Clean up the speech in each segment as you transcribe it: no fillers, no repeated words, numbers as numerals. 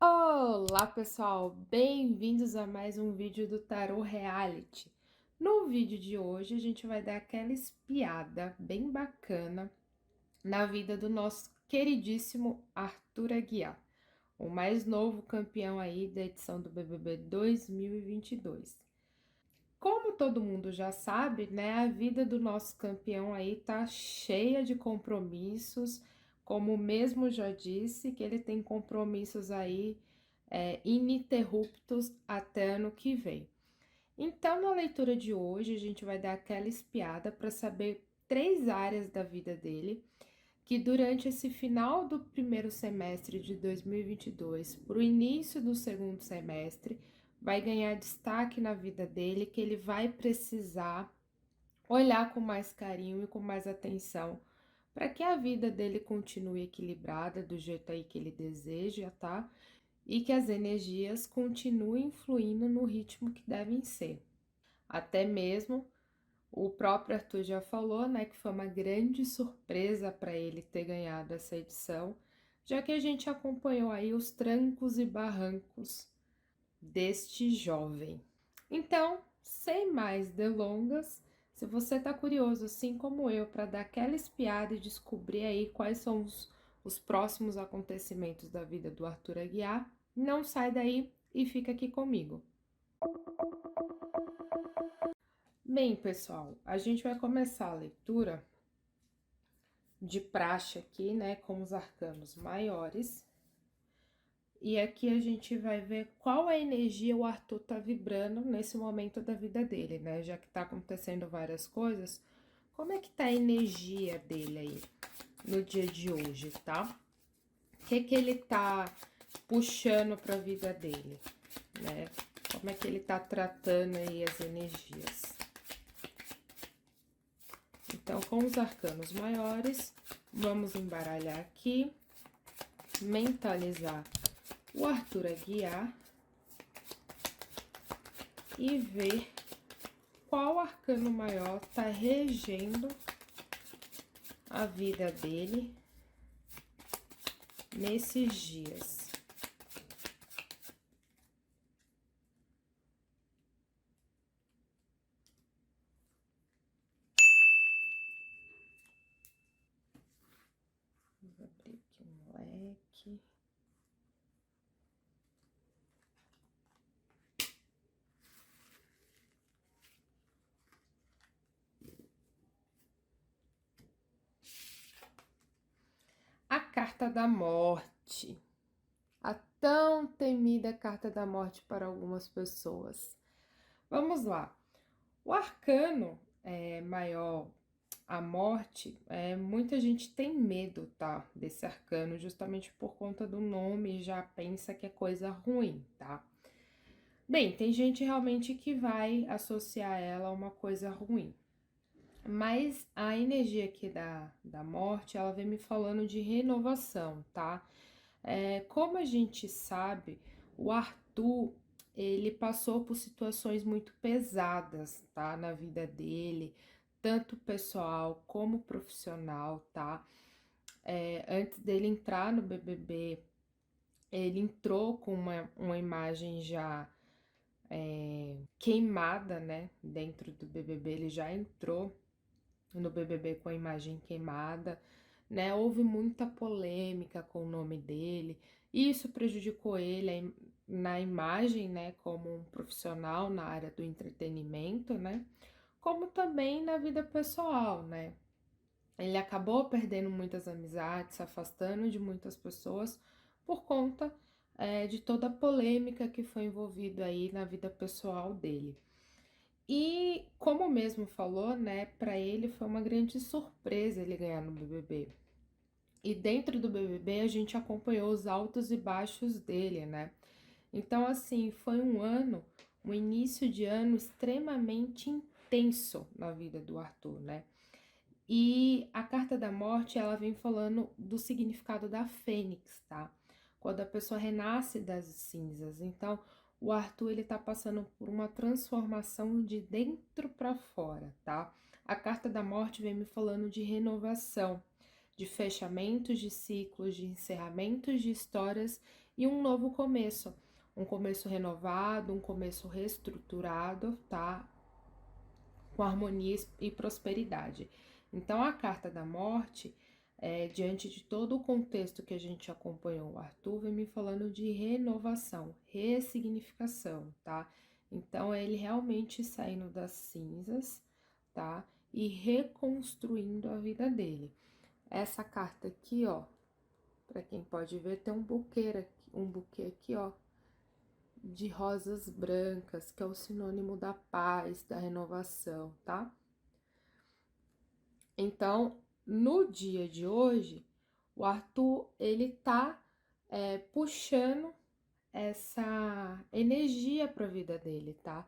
Olá, pessoal! Bem-vindos a mais um vídeo do Tarô Reality. No vídeo de hoje, a gente vai dar aquela espiada bem bacana na vida do nosso queridíssimo Arthur Aguiar, o mais novo campeão aí da edição do BBB 2022. Como todo mundo já sabe, né, a vida do nosso campeão aí tá cheia de compromissos, como mesmo já disse, que ele tem compromissos aí ininterruptos até ano que vem. Então, na leitura de hoje, a gente vai dar aquela espiada para saber três áreas da vida dele, que durante esse final do primeiro semestre de 2022 para o início do segundo semestre, vai ganhar destaque na vida dele, que ele vai precisar olhar com mais carinho e com mais atenção para que a vida dele continue equilibrada do jeito aí que ele deseja, tá? E que as energias continuem fluindo no ritmo que devem ser. Até mesmo o próprio Arthur já falou, né, que foi uma grande surpresa para ele ter ganhado essa edição, já que a gente acompanhou aí os trancos e barrancos deste jovem. Então, sem mais delongas, se você está curioso, assim como eu, para dar aquela espiada e descobrir aí quais são os próximos acontecimentos da vida do Arthur Aguiar, não sai daí e fica aqui comigo. Bem, pessoal, a gente vai começar a leitura de praxe aqui, né, com os arcanos maiores. E aqui a gente vai ver qual a energia o Arthur tá vibrando nesse momento da vida dele, né? Já que tá acontecendo várias coisas, como é que tá a energia dele aí no dia de hoje, tá? O que ele tá puxando pra vida dele, né? Como é que ele tá tratando aí as energias. Então, com os arcanos maiores, vamos embaralhar aqui, mentalizar o Arthur Aguiar e ver qual arcano maior tá regendo a vida dele nesses dias. Vou abrir aqui um leque. A carta da morte. A tão temida carta da morte para algumas pessoas. Vamos lá. O arcano maior, a morte, muita gente tem medo, tá? Desse arcano, justamente por conta do nome, já pensa que é coisa ruim, tá? Bem, tem gente realmente que vai associar ela a uma coisa ruim. Mas a energia aqui da morte, ela vem me falando de renovação, tá? Como a gente sabe, o Arthur, ele passou por situações muito pesadas, tá? Na vida dele, tanto pessoal como profissional, tá? Antes dele entrar no BBB, ele entrou com uma imagem já queimada, né? Dentro do BBB, ele já entrou no BBB com a imagem queimada, né? Houve muita polêmica com o nome dele, e isso prejudicou ele na imagem, né? Como um profissional na área do entretenimento, né? Como também na vida pessoal, né? Ele acabou perdendo muitas amizades, se afastando de muitas pessoas por conta de toda a polêmica que foi envolvida aí na vida pessoal dele. E como mesmo falou, né, para ele foi uma grande surpresa ele ganhar no BBB. E dentro do BBB a gente acompanhou os altos e baixos dele, né? Então assim, foi um início de ano extremamente intenso na vida do Arthur, né? E a carta da morte, ela vem falando do significado da fênix, tá? Quando a pessoa renasce das cinzas. Então, o Arthur, ele tá passando por uma transformação de dentro para fora, tá? A carta da morte vem me falando de renovação, de fechamentos de ciclos, de encerramentos de histórias e um novo começo. Um começo renovado, um começo reestruturado, tá? Com harmonia e prosperidade. Então, a carta da morte, diante de todo o contexto que a gente acompanhou, o Arthur vem me falando de renovação, ressignificação, tá? Então, é ele realmente saindo das cinzas, tá? E reconstruindo a vida dele. Essa carta aqui, ó, para quem pode ver, tem um buquê aqui, ó, de rosas brancas, que é o sinônimo da paz, da renovação, tá? Então, no dia de hoje, o Arthur, ele tá puxando essa energia para a vida dele, tá?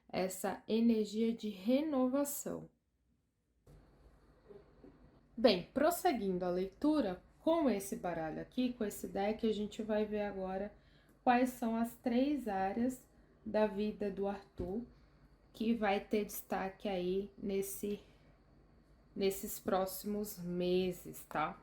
Essa energia de renovação. Bem, prosseguindo a leitura, com esse baralho aqui, com esse deck, a gente vai ver agora quais são as 3 áreas da vida do Arthur que vai ter destaque aí nesses próximos meses, tá?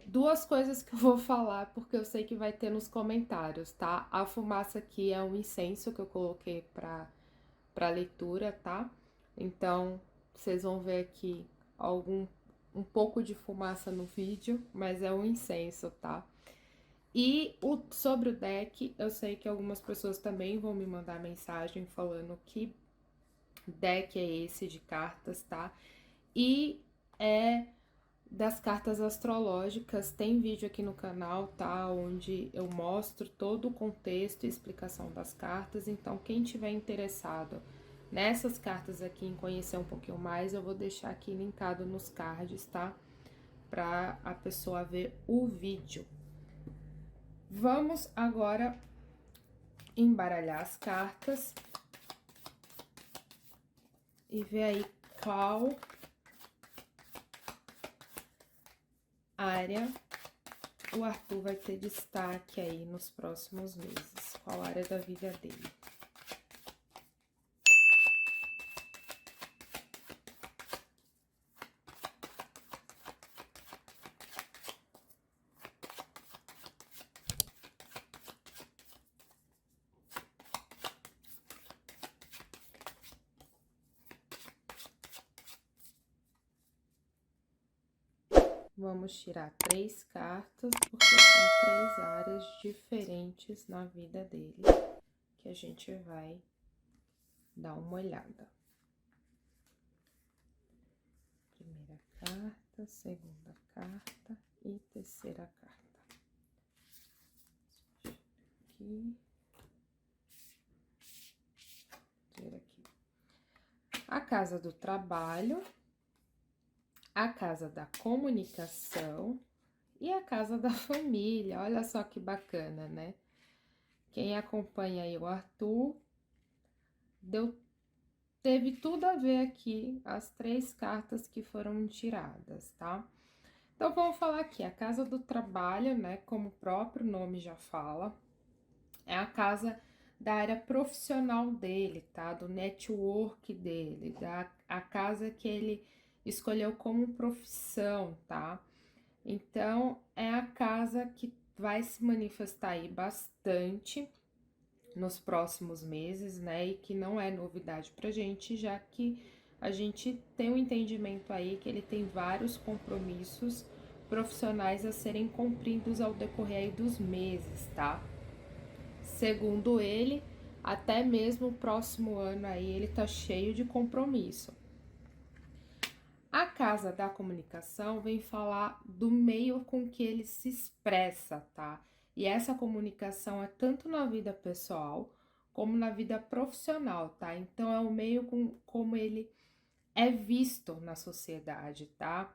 2 coisas que eu vou falar, porque eu sei que vai ter nos comentários, tá? A fumaça aqui é um incenso que eu coloquei pra leitura, tá? Então, vocês vão ver aqui um pouco de fumaça no vídeo, mas é um incenso, tá? E sobre o deck, eu sei que algumas pessoas também vão me mandar mensagem falando que deck é esse de cartas, tá? E das cartas astrológicas, tem vídeo aqui no canal, tá? Onde eu mostro todo o contexto e explicação das cartas. Então, quem tiver interessado nessas cartas aqui, em conhecer um pouquinho mais, eu vou deixar aqui linkado nos cards, tá? Pra a pessoa ver o vídeo. Vamos agora embaralhar as cartas e ver aí qual área o Arthur vai ter destaque aí nos próximos meses. Qual área da vida dele? Vamos tirar 3 cartas, porque são 3 áreas diferentes na vida dele, que a gente vai dar uma olhada. Primeira carta, segunda carta e terceira carta. Aqui. Ver aqui. A casa do trabalho, a casa da comunicação e a casa da família. Olha só que bacana, né? Quem acompanha aí o Arthur, teve tudo a ver aqui as 3 cartas que foram tiradas, tá? Então, vamos falar aqui, a casa do trabalho, né, como o próprio nome já fala, é a casa da área profissional dele, tá? Do network dele, a casa que ele escolheu como profissão, tá? Então, é a casa que vai se manifestar aí bastante nos próximos meses, né? E que não é novidade pra gente, já que a gente tem um entendimento aí que ele tem vários compromissos profissionais a serem cumpridos ao decorrer aí dos meses, tá? Segundo ele, até mesmo o próximo ano aí ele tá cheio de compromisso. A casa da comunicação vem falar do meio com que ele se expressa, tá? E essa comunicação é tanto na vida pessoal como na vida profissional, tá? Então, é o meio como ele é visto na sociedade, tá?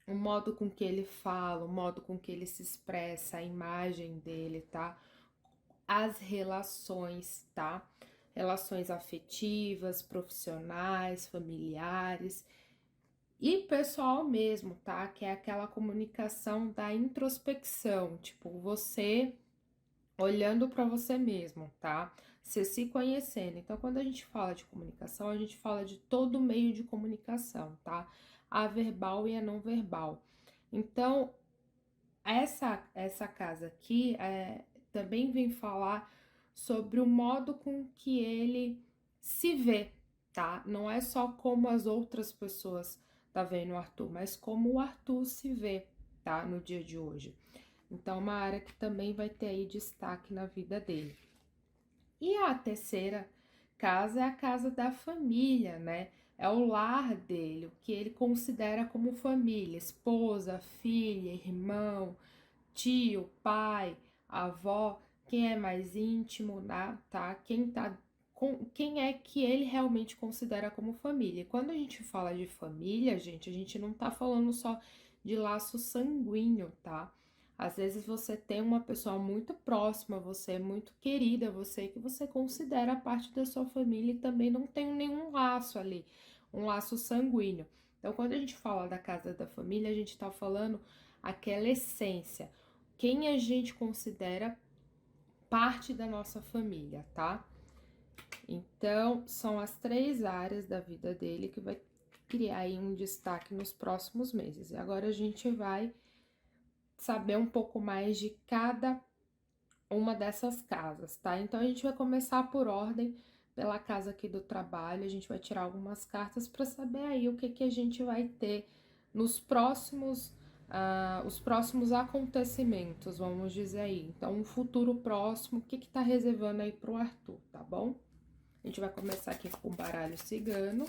O modo com que ele fala, o modo com que ele se expressa, a imagem dele, tá? As relações, tá? Relações afetivas, profissionais, familiares e pessoal mesmo, tá? Que é aquela comunicação da introspecção, tipo, você olhando para você mesmo, tá? Você se conhecendo. Então, quando a gente fala de comunicação, a gente fala de todo meio de comunicação, tá? A verbal e a não verbal. Então, essa casa aqui também vem falar sobre o modo com que ele se vê, tá? Não é só como as outras pessoas tá vendo o Arthur, mas como o Arthur se vê, tá? No dia de hoje. Então, uma área que também vai ter aí destaque na vida dele. E a terceira casa é a casa da família, né? É o lar dele, o que ele considera como família, esposa, filha, irmão, tio, pai, avó, quem é mais íntimo, né, tá? Quem é que ele realmente considera como família. E quando a gente fala de família, gente, a gente não tá falando só de laço sanguíneo, tá? Às vezes você tem uma pessoa muito próxima, você é muito querida, você que você considera parte da sua família e também não tem nenhum laço ali, um laço sanguíneo. Então, quando a gente fala da casa da família, a gente tá falando aquela essência, quem a gente considera parte da nossa família, tá? Então, são as 3 áreas da vida dele que vai criar aí um destaque nos próximos meses. E agora a gente vai saber um pouco mais de cada uma dessas casas, tá? Então, a gente vai começar por ordem, pela casa aqui do trabalho, a gente vai tirar algumas cartas para saber aí o que a gente vai ter nos próximos os próximos acontecimentos, vamos dizer aí. Então, um futuro próximo, o que tá reservando aí pro Arthur, tá bom? A gente vai começar aqui com o baralho cigano.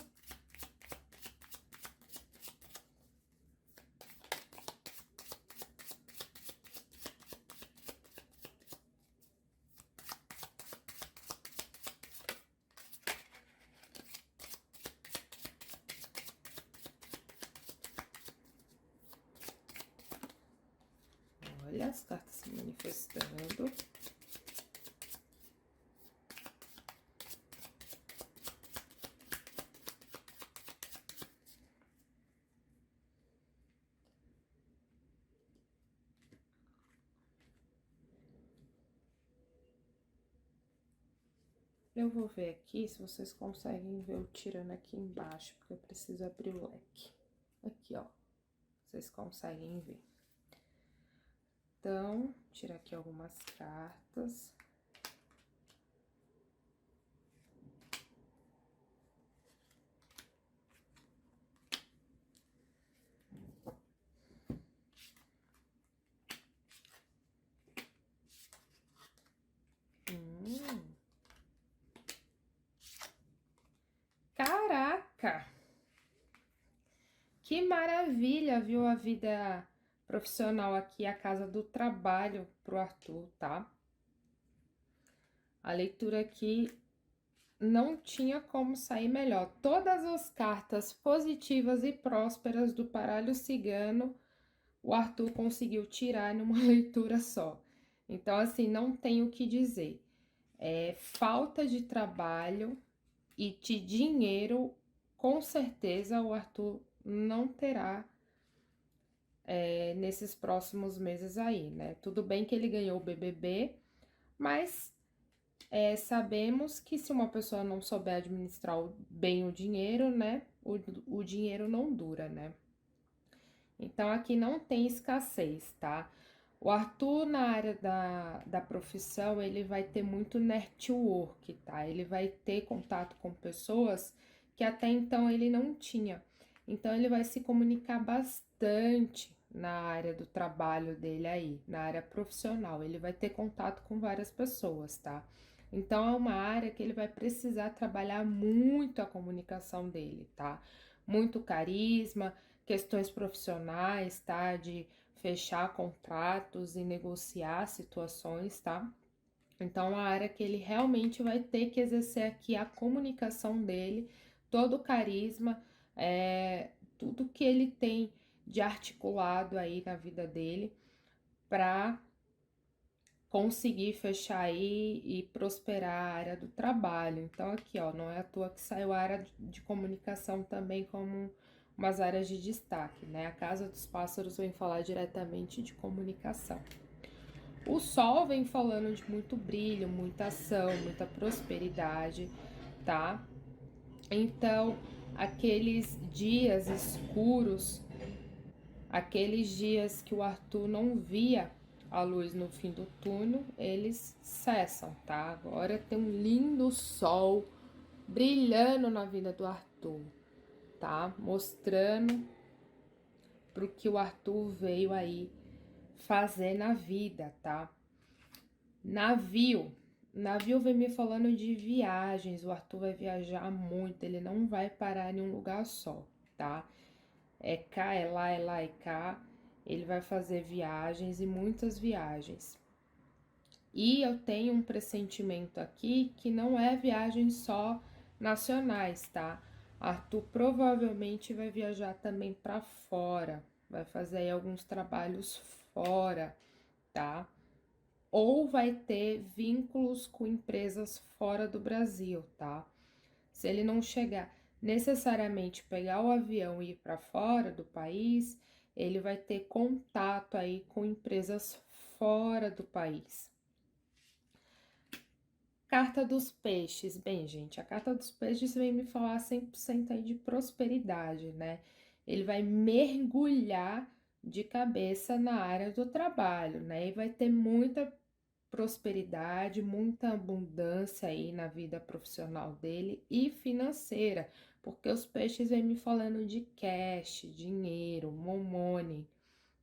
Olha as cartas se manifestando. Eu vou ver aqui se vocês conseguem ver eu tirando aqui embaixo, porque eu preciso abrir o leque. Aqui, ó. Vocês conseguem ver. Então, tirar aqui algumas cartas. Caraca! Que maravilha, viu, a vida profissional aqui, a casa do trabalho pro Arthur, tá? A leitura aqui não tinha como sair melhor. Todas as cartas positivas e prósperas do baralho cigano, o Arthur conseguiu tirar numa leitura só. Então, assim, não tem o que dizer. É falta de trabalho e de dinheiro, com certeza o Arthur não terá nesses próximos meses aí, né? Tudo bem que ele ganhou o BBB, mas sabemos que se uma pessoa não souber administrar bem o dinheiro, né? O dinheiro não dura, né? Então, aqui não tem escassez, tá? O Arthur, na área da profissão, ele vai ter muito network, tá? Ele vai ter contato com pessoas que até então ele não tinha. Então, ele vai se comunicar bastante na área do trabalho dele aí, na área profissional. Ele vai ter contato com várias pessoas, tá? Então, é uma área que ele vai precisar trabalhar muito a comunicação dele, tá? Muito carisma, questões profissionais, tá? De fechar contratos e negociar situações, tá? Então, é uma área que ele realmente vai ter que exercer aqui a comunicação dele, todo o carisma, tudo que ele tem de articulado aí na vida dele para conseguir fechar aí e prosperar a área do trabalho. Então, aqui, ó, não é à toa que saiu a área de comunicação também como umas áreas de destaque, né? A Casa dos Pássaros vem falar diretamente de comunicação. O Sol vem falando de muito brilho, muita ação, muita prosperidade, tá? Então, aqueles dias escuros Aqueles dias que o Arthur não via a luz no fim do túnel, eles cessam, tá? Agora tem um lindo sol brilhando na vida do Arthur, tá? Mostrando pro que o Arthur veio aí fazer na vida, tá? Navio. Navio vem me falando de viagens. O Arthur vai viajar muito, ele não vai parar em um lugar só, tá? É cá, é lá, é lá, é cá. Ele vai fazer viagens e muitas viagens. E eu tenho um pressentimento aqui que não é viagens só nacionais, tá? Arthur provavelmente vai viajar também para fora, vai fazer aí alguns trabalhos fora, tá? Ou vai ter vínculos com empresas fora do Brasil, tá? Se ele não chegar necessariamente pegar o avião e ir para fora do país, ele vai ter contato aí com empresas fora do país. Carta dos peixes. Bem, gente, a carta dos peixes vem me falar 100% aí de prosperidade, né? Ele vai mergulhar de cabeça na área do trabalho, né? E vai ter muita prosperidade, muita abundância aí na vida profissional dele e financeira, porque os peixes vêm me falando de cash, dinheiro, money,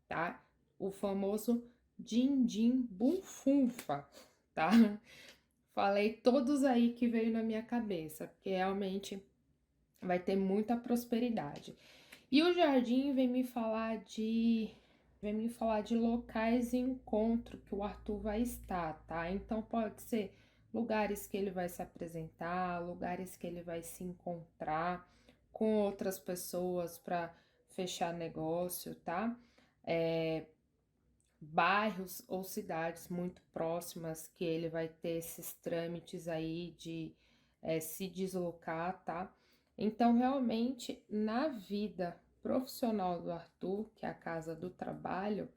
tá? O famoso din-din bum-funfa, tá? Falei todos aí que veio na minha cabeça, porque realmente vai ter muita prosperidade. E o jardim vem me falar de locais de encontro que o Arthur vai estar, tá? Então pode ser lugares que ele vai se apresentar, lugares que ele vai se encontrar com outras pessoas para fechar negócio, tá? Bairros ou cidades muito próximas que ele vai ter esses trâmites aí de se deslocar, tá? Então, realmente, na vida profissional do Arthur, que é a casa do trabalho,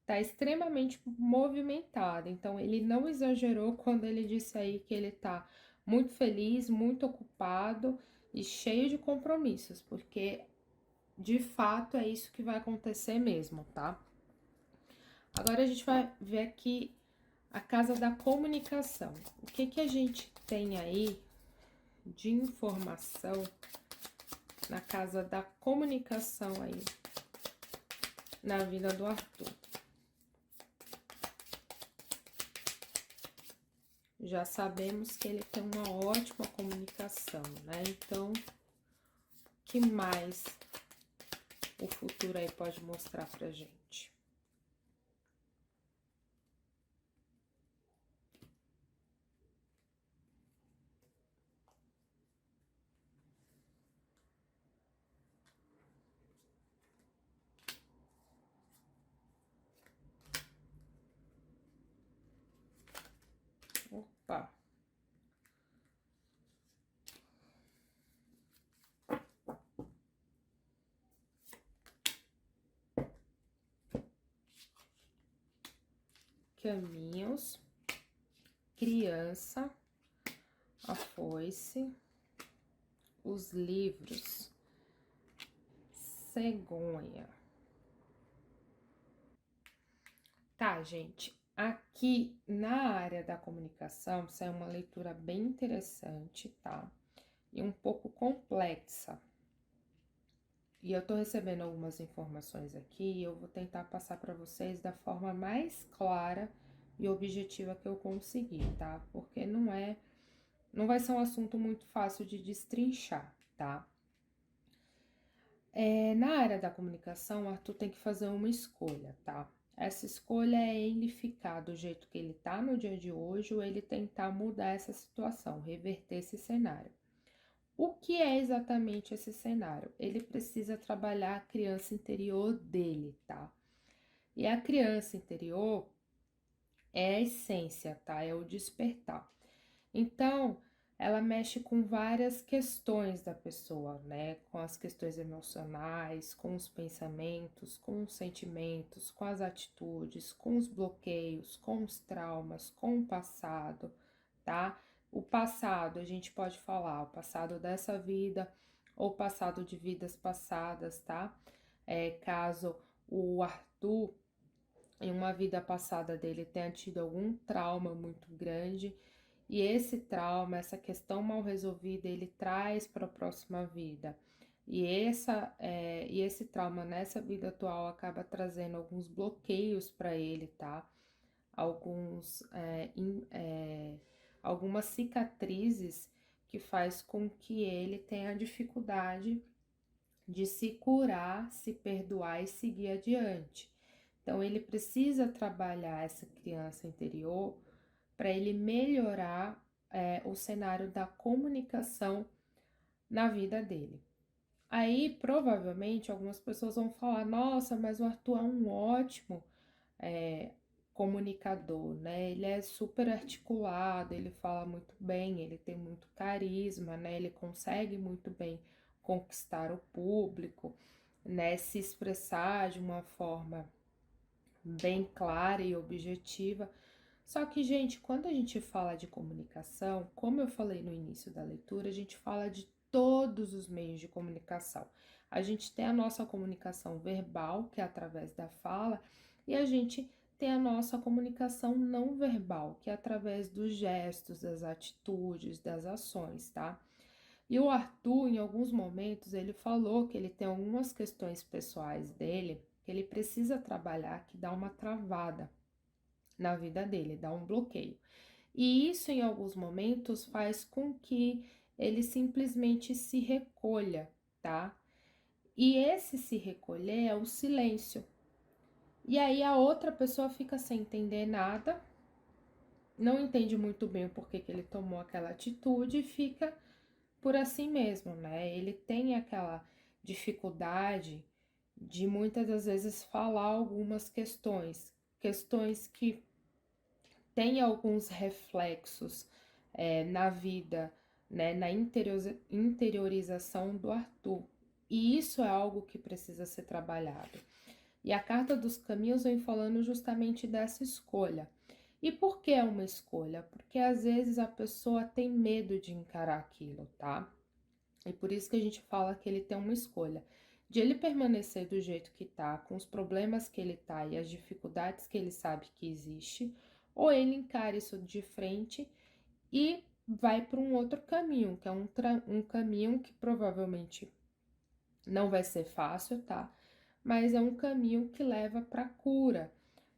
tá extremamente movimentada. Então, ele não exagerou quando ele disse aí que ele tá muito feliz, muito ocupado e cheio de compromissos, porque de fato é isso que vai acontecer mesmo, tá? Agora a gente vai ver aqui a casa da comunicação. O que que a gente tem aí de informação na casa da comunicação aí na vida do Arthur? Já sabemos que ele tem uma ótima comunicação, né? Então, o que mais o futuro aí pode mostrar pra gente? Opa! Caminhos, criança, a foice, os livros, cegonha. Tá, gente, aqui na área da comunicação, isso é uma leitura bem interessante, tá? E um pouco complexa. E eu tô recebendo algumas informações aqui e eu vou tentar passar para vocês da forma mais clara e objetiva que eu conseguir, tá? Porque não vai ser um assunto muito fácil de destrinchar, tá? Na área da comunicação, o Arthur tem que fazer uma escolha, tá? Essa escolha é ele ficar do jeito que ele tá no dia de hoje ou ele tentar mudar essa situação, reverter esse cenário. O que é exatamente esse cenário? Ele precisa trabalhar a criança interior dele, tá? E a criança interior é a essência, tá? É o despertar. Então, ela mexe com várias questões da pessoa, né? Com as questões emocionais, com os pensamentos, com os sentimentos, com as atitudes, com os bloqueios, com os traumas, com o passado, tá? O passado, a gente pode falar, o passado dessa vida ou passado de vidas passadas, tá? Caso o Arthur, em uma vida passada dele, tenha tido algum trauma muito grande, e esse trauma, essa questão mal resolvida, ele traz para a próxima vida. E esse trauma nessa vida atual acaba trazendo alguns bloqueios para ele, tá? Alguns, algumas cicatrizes que faz com que ele tenha dificuldade de se curar, se perdoar e seguir adiante. Então, ele precisa trabalhar essa criança interior para ele melhorar o cenário da comunicação na vida dele. Aí, provavelmente, algumas pessoas vão falar: nossa, mas o Arthur é um ótimo é, comunicador, né? Ele é super articulado, ele fala muito bem, ele tem muito carisma, né? Ele consegue muito bem conquistar o público, né? Se expressar de uma forma bem clara e objetiva. Só que, gente, quando a gente fala de comunicação, como eu falei no início da leitura, a gente fala de todos os meios de comunicação. A gente tem a nossa comunicação verbal, que é através da fala, e a gente tem a nossa comunicação não verbal, que é através dos gestos, das atitudes, das ações, tá? E o Arthur, em alguns momentos, ele falou que ele tem algumas questões pessoais dele que ele precisa trabalhar, que dá uma travada na vida dele, dá um bloqueio. E isso, em alguns momentos, faz com que ele simplesmente se recolha, tá? E esse se recolher é o silêncio. E aí a outra pessoa fica sem entender nada, não entende muito bem o porquê que ele tomou aquela atitude e fica por assim mesmo, né? Ele tem aquela dificuldade de muitas das vezes falar algumas questões que têm alguns reflexos na vida, né? Na interiorização do Arthur. E isso é algo que precisa ser trabalhado. E a Carta dos Caminhos vem falando justamente dessa escolha. E por que é uma escolha? Porque às vezes a pessoa tem medo de encarar aquilo, tá? E por isso que a gente fala que ele tem uma escolha. De ele permanecer do jeito que tá, com os problemas que ele tá e as dificuldades que ele sabe que existe, ou ele encara isso de frente e vai para um outro caminho, que é um caminho que provavelmente não vai ser fácil, tá? Mas é um caminho que leva para cura,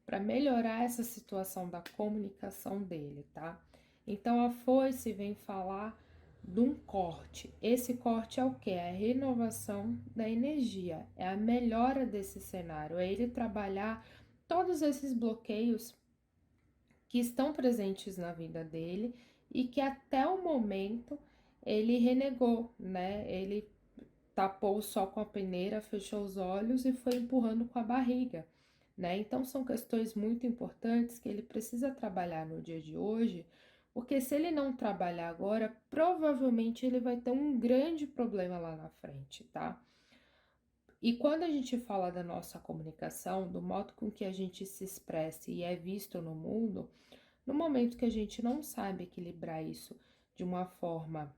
para melhorar essa situação da comunicação dele, tá? Então a foice vem falar de um corte. Esse corte é o que? É a renovação da energia, é a melhora desse cenário, é ele trabalhar todos esses bloqueios que estão presentes na vida dele e que até o momento ele renegou, né? Ele tapou o sol com a peneira, fechou os olhos e foi empurrando com a barriga, né? Então são questões muito importantes que ele precisa trabalhar no dia de hoje, porque se ele não trabalhar agora, provavelmente ele vai ter um grande problema lá na frente, tá? E quando a gente fala da nossa comunicação, do modo com que a gente se expressa e é visto no mundo, no momento que a gente não sabe equilibrar isso de uma forma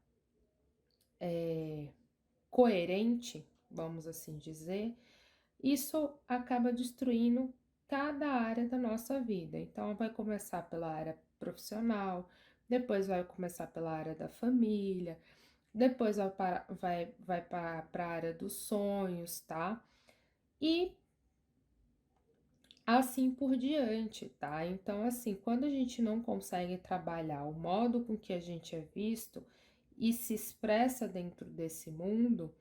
coerente, vamos assim dizer, isso acaba destruindo cada área da nossa vida. Então, vai começar pela área profissional, depois vai começar pela área da família, depois vai para a área dos sonhos, tá? E assim por diante, tá? Então, assim, quando a gente não consegue trabalhar o modo com que a gente é visto e se expressa dentro desse mundo,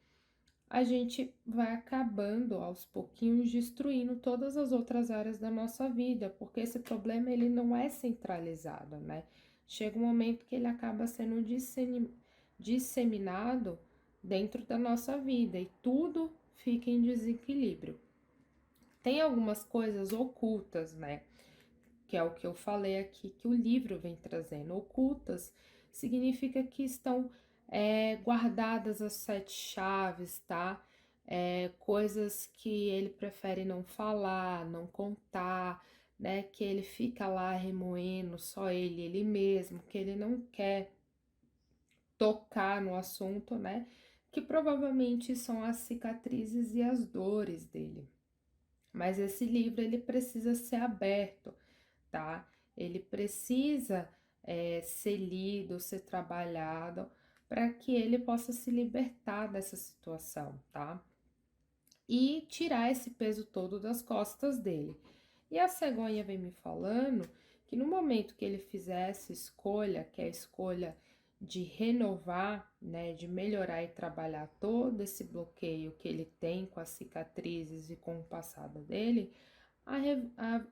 a gente vai acabando aos pouquinhos destruindo todas as outras áreas da nossa vida, porque esse problema ele não é centralizado, né? Chega um momento que ele acaba sendo disseminado dentro da nossa vida e tudo fica em desequilíbrio. Tem algumas coisas ocultas, né? Que é o que eu falei aqui, que o livro vem trazendo. Ocultas significa que estão guardadas as sete chaves, tá? Coisas que ele prefere não falar, não contar, né? Que ele fica lá remoendo, só ele mesmo, que ele não quer tocar no assunto, né? Que provavelmente são as cicatrizes e as dores dele. Mas esse livro, ele precisa ser aberto, tá? Ele precisa ser lido, ser trabalhado, para que ele possa se libertar dessa situação, tá? E tirar esse peso todo das costas dele. E a cegonha vem me falando que no momento que ele fizer essa escolha, que é a escolha de renovar, né, de melhorar e trabalhar todo esse bloqueio que ele tem com as cicatrizes e com o passado dele,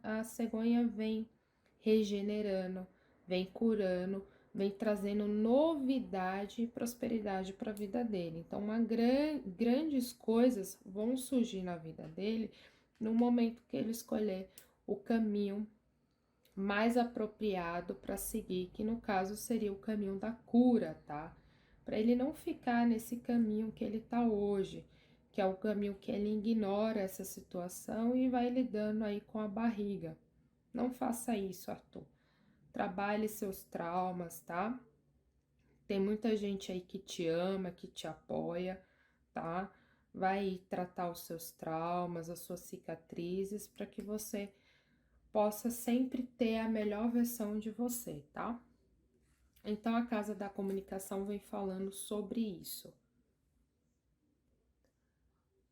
a cegonha vem regenerando, vem curando, vem trazendo novidade e prosperidade para a vida dele. Então, grandes coisas vão surgir na vida dele no momento que ele escolher o caminho mais apropriado para seguir, que no caso seria o caminho da cura, tá? Para ele não ficar nesse caminho que ele tá hoje, que é o caminho que ele ignora essa situação e vai lidando aí com a barriga. Não faça isso, Arthur. Trabalhe seus traumas, tá? Tem muita gente aí que te ama, que te apoia, tá? Vai tratar os seus traumas, as suas cicatrizes, para que você possa sempre ter a melhor versão de você, tá? Então a Casa da Comunicação vem falando sobre isso.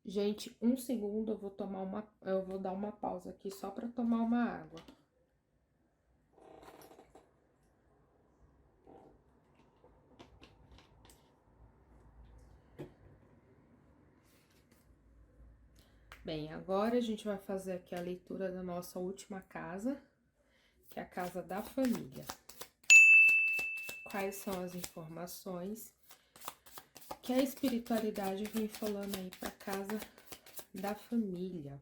Gente, um segundo, eu vou dar uma pausa aqui só para tomar uma água. Bem, agora a gente vai fazer aqui a leitura da nossa última casa, que é a casa da família. Quais são as informações que a espiritualidade vem falando aí para casa da família?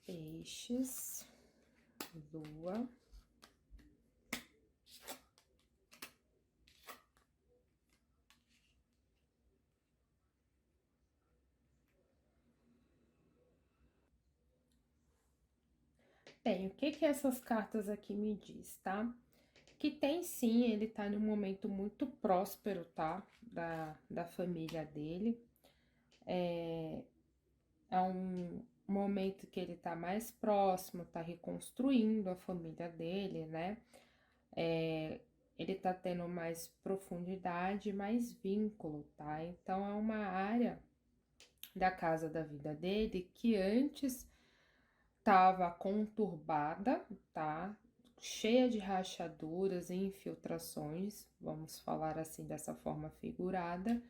Peixes, lua. Bem, o que que essas cartas aqui me diz, tá? Que tem sim, ele tá num momento muito próspero, tá? Da família dele. É um momento que ele tá mais próximo, tá reconstruindo a família dele, né? Ele tá tendo mais profundidade, mais vínculo, tá? Então é uma área da casa da vida dele que antes tava conturbada, tá? Cheia de rachaduras e infiltrações, vamos falar assim dessa forma figurada,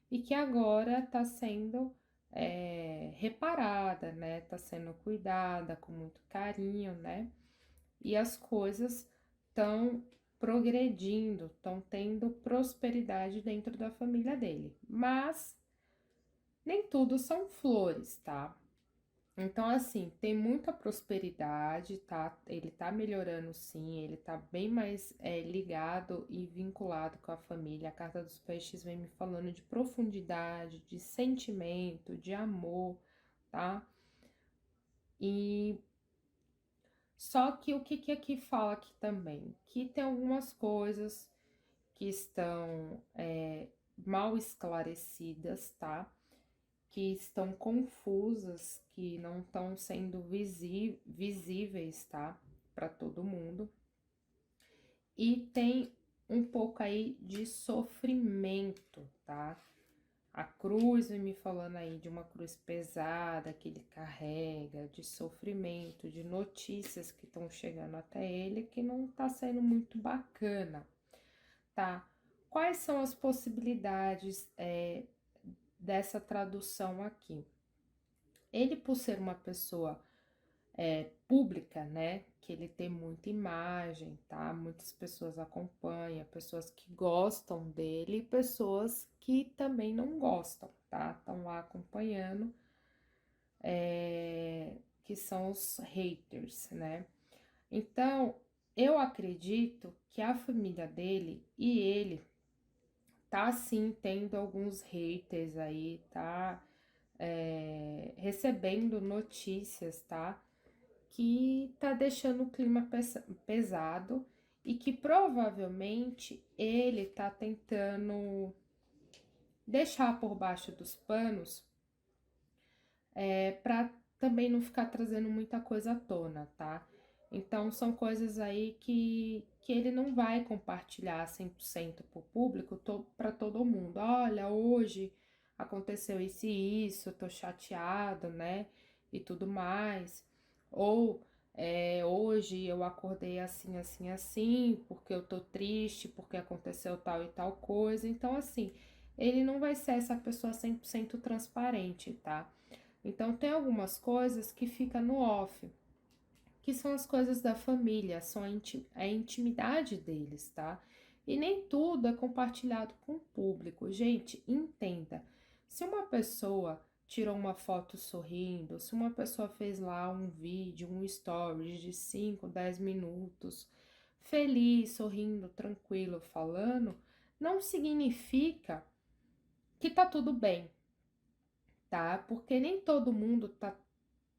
e que agora tá sendo reparada, né? Tá sendo cuidada com muito carinho, né? E as coisas estão progredindo, estão tendo prosperidade dentro da família dele. Mas nem tudo são flores, tá? Então, assim, tem muita prosperidade, tá? Ele tá melhorando sim, ele tá bem mais ligado e vinculado com a família. A Carta dos Peixes vem me falando de profundidade, de sentimento, de amor, tá? E só que o que aqui fala aqui também? Que tem algumas coisas que estão mal esclarecidas, tá? Que estão confusas, que não estão sendo visíveis, tá? Para todo mundo. E tem um pouco aí de sofrimento, tá? A cruz vem me falando aí de uma cruz pesada que ele carrega, de sofrimento, de notícias que estão chegando até ele que não tá sendo muito bacana, tá? Quais são as possibilidades dessa tradução aqui? Ele, por ser uma pessoa pública, né? Que ele tem muita imagem, tá? Muitas pessoas acompanham, pessoas que gostam dele, pessoas que também não gostam, tá? Estão lá acompanhando, que são os haters, né? Então, eu acredito que a família dele e ele tá sim tendo alguns haters aí, tá? Recebendo notícias, tá? Que tá deixando o clima pesado e que provavelmente ele tá tentando deixar por baixo dos panos, para também não ficar trazendo muita coisa à tona, tá? Então são coisas aí que ele não vai compartilhar 100% pro público, para todo mundo. Olha, hoje aconteceu isso e isso, eu tô chateado, né? E tudo mais. Ou hoje eu acordei assim, assim, assim, porque eu tô triste, porque aconteceu tal e tal coisa. Então, assim, ele não vai ser essa pessoa 100% transparente, tá? Então, tem algumas coisas que fica no off, que são as coisas da família, são a intimidade deles, tá? E nem tudo é compartilhado com o público. Gente, entenda, se uma pessoa tirou uma foto sorrindo, se uma pessoa fez lá um vídeo, um stories de 5, 10 minutos, feliz, sorrindo, tranquilo, falando, não significa que tá tudo bem, tá? Porque nem todo mundo tá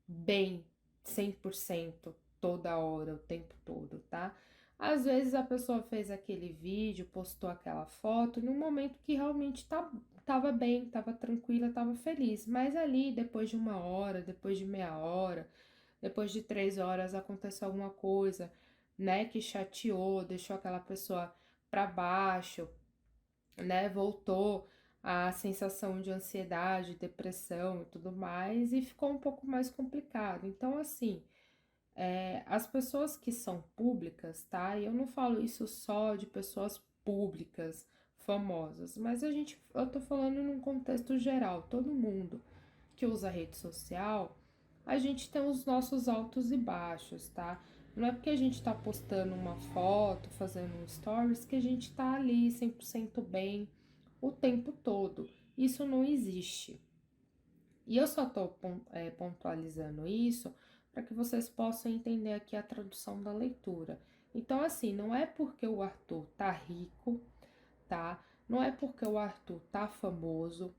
bem 100% toda hora, o tempo todo, tá? Às vezes a pessoa fez aquele vídeo, postou aquela foto num momento que realmente tava bem, tava tranquila, tava feliz, mas ali depois de 1 hora, depois de meia hora, depois de 3 horas aconteceu alguma coisa, né, que chateou, deixou aquela pessoa pra baixo, né? Voltou a sensação de ansiedade, depressão e tudo mais, e ficou um pouco mais complicado. Então, assim, as pessoas que são públicas, tá? E eu não falo isso só de pessoas públicas, famosas, mas eu tô falando num contexto geral, todo mundo que usa rede social, a gente tem os nossos altos e baixos, tá? Não é porque a gente tá postando uma foto, fazendo um stories, que a gente tá ali 100% bem o tempo todo. Isso não existe. E eu só tô pontualizando isso para que vocês possam entender aqui a tradução da leitura. Então, assim, não é porque o Arthur tá rico, tá? Não é porque o Arthur tá famoso,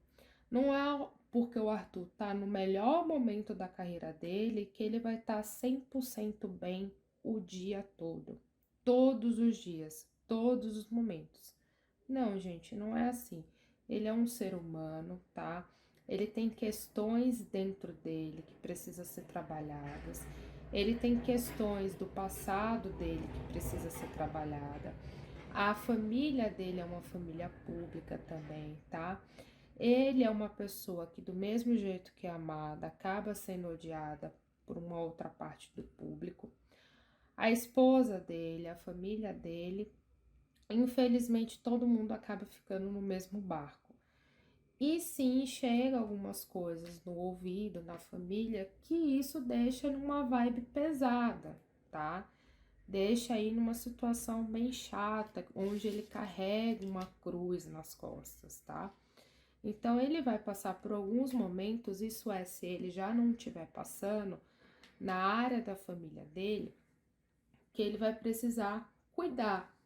não é porque o Arthur tá no melhor momento da carreira dele que ele vai estar 100% bem o dia todo. Todos os dias, todos os momentos. Não, gente, não é assim. Ele é um ser humano, tá? Ele tem questões dentro dele que precisam ser trabalhadas. Ele tem questões do passado dele que precisa ser trabalhada. A família dele é uma família pública também, tá? Ele é uma pessoa que, do mesmo jeito que é amada, acaba sendo odiada por uma outra parte do público. A esposa dele, a família dele, infelizmente todo mundo acaba ficando no mesmo barco. E sim, chega algumas coisas no ouvido, na família, que isso deixa numa vibe pesada, tá? Deixa aí numa situação bem chata, onde ele carrega uma cruz nas costas, tá? Então, ele vai passar por alguns momentos, isso é, se ele já não estiver passando, na área da família dele, que ele vai precisar cuidar,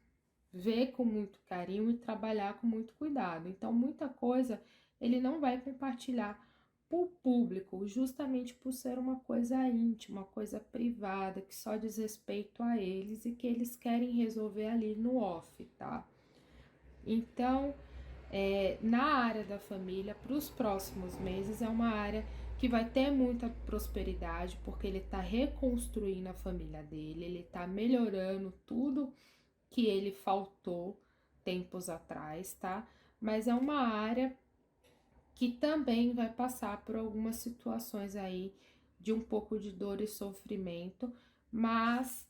ver com muito carinho e trabalhar com muito cuidado. Então, muita coisa ele não vai compartilhar para o público, justamente por ser uma coisa íntima, uma coisa privada, que só diz respeito a eles e que eles querem resolver ali no off, tá? Então, na área da família, para os próximos meses, é uma área que vai ter muita prosperidade, porque ele está reconstruindo a família dele, ele está melhorando tudo que ele faltou tempos atrás, tá? Mas é uma área que também vai passar por algumas situações aí de um pouco de dor e sofrimento, mas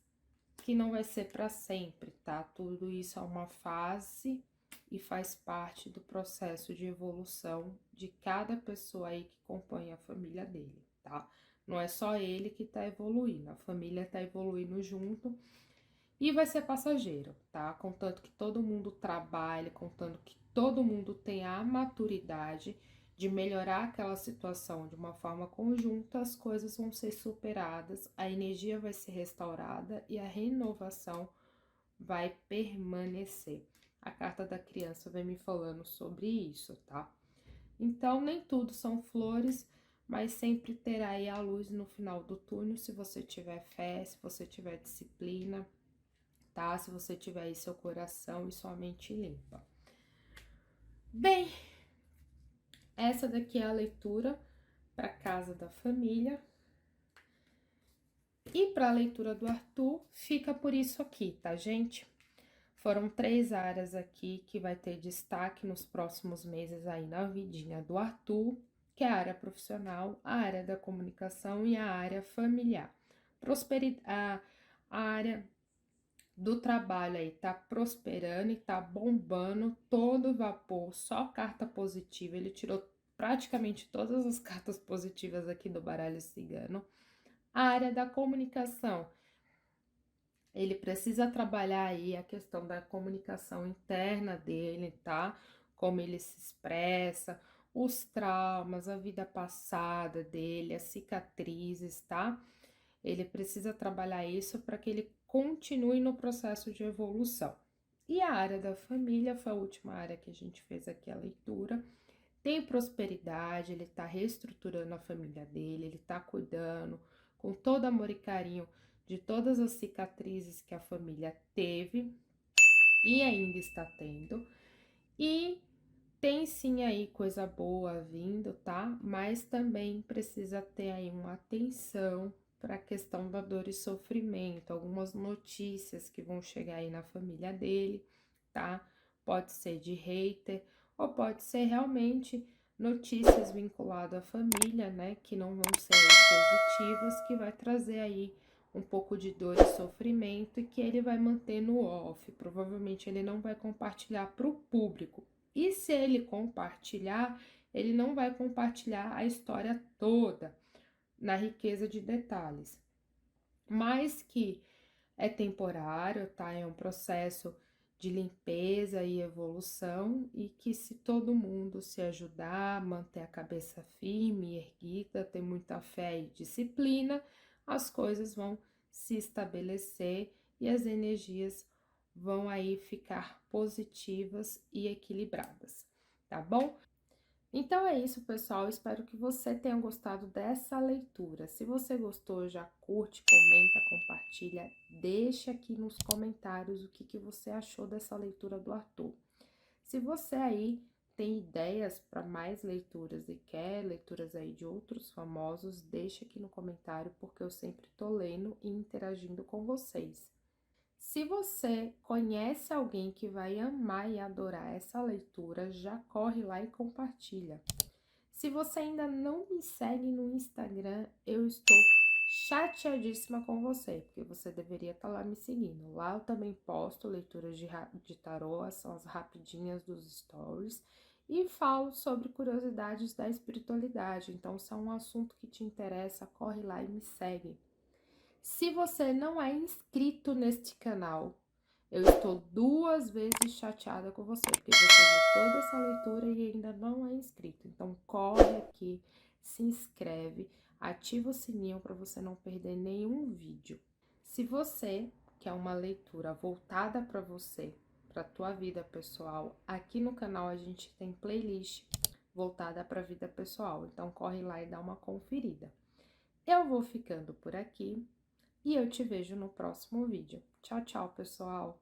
que não vai ser para sempre, tá? Tudo isso é uma fase e faz parte do processo de evolução de cada pessoa aí que compõe a família dele, tá? Não é só ele que tá evoluindo, a família tá evoluindo junto e vai ser passageiro, tá? Contanto que todo mundo trabalhe, contando que todo mundo tenha a maturidade de melhorar aquela situação de uma forma conjunta, as coisas vão ser superadas, a energia vai ser restaurada e a renovação vai permanecer. A carta da criança vem me falando sobre isso, tá? Então, nem tudo são flores, mas sempre terá aí a luz no final do túnel, se você tiver fé, se você tiver disciplina, tá? Se você tiver aí seu coração e sua mente limpa. Bem, essa daqui é a leitura para casa da família. E para a leitura do Arthur, fica por isso aqui, tá, gente? Foram 3 áreas aqui que vai ter destaque nos próximos meses aí na vidinha do Arthur, que é a área profissional, a área da comunicação e a área familiar. A área do trabalho aí tá prosperando e tá bombando, todo vapor, só carta positiva. Ele tirou praticamente todas as cartas positivas aqui do baralho cigano. A área da comunicação, ele precisa trabalhar aí a questão da comunicação interna dele, tá? Como ele se expressa, os traumas, a vida passada dele, as cicatrizes, tá? Ele precisa trabalhar isso para que ele continue no processo de evolução. E a área da família foi a última área que a gente fez aqui a leitura. Tem prosperidade, ele tá reestruturando a família dele, ele tá cuidando com todo amor e carinho de todas as cicatrizes que a família teve e ainda está tendo. E tem sim aí coisa boa vindo, tá? Mas também precisa ter aí uma atenção para a questão da dor e sofrimento, algumas notícias que vão chegar aí na família dele, tá? Pode ser de hater ou pode ser realmente notícias vinculadas à família, né? Que não vão ser positivas, que vai trazer aí um pouco de dor e sofrimento e que ele vai manter no off. Provavelmente ele não vai compartilhar para o público. E se ele compartilhar, ele não vai compartilhar a história toda na riqueza de detalhes. Mas que é temporário, tá? É um processo de limpeza e evolução e que se todo mundo se ajudar, manter a cabeça firme e erguida, ter muita fé e disciplina, as coisas vão se estabelecer e as energias vão aí ficar positivas e equilibradas, tá bom? Então é isso, pessoal. Espero que você tenha gostado dessa leitura. Se você gostou, já curte, comenta, compartilha, deixa aqui nos comentários o que você achou dessa leitura do Arthur. Se você aí tem ideias para mais leituras e quer leituras aí de outros famosos, deixa aqui no comentário, porque eu sempre tô lendo e interagindo com vocês. Se você conhece alguém que vai amar e adorar essa leitura, já corre lá e compartilha. Se você ainda não me segue no Instagram, eu estou chateadíssima com você, porque você deveria estar lá me seguindo. Lá eu também posto leituras de tarô, são as rapidinhas dos stories, e falo sobre curiosidades da espiritualidade. Então, se é um assunto que te interessa, corre lá e me segue. Se você não é inscrito neste canal, eu estou 2 vezes chateada com você, porque você viu toda essa leitura e ainda não é inscrito. Então, corre aqui, se inscreve, ativa o sininho para você não perder nenhum vídeo. Se você quer uma leitura voltada para você, para a tua vida pessoal, aqui no canal a gente tem playlist voltada para a vida pessoal. Então, corre lá e dá uma conferida. Eu vou ficando por aqui. E eu te vejo no próximo vídeo. Tchau, tchau, pessoal!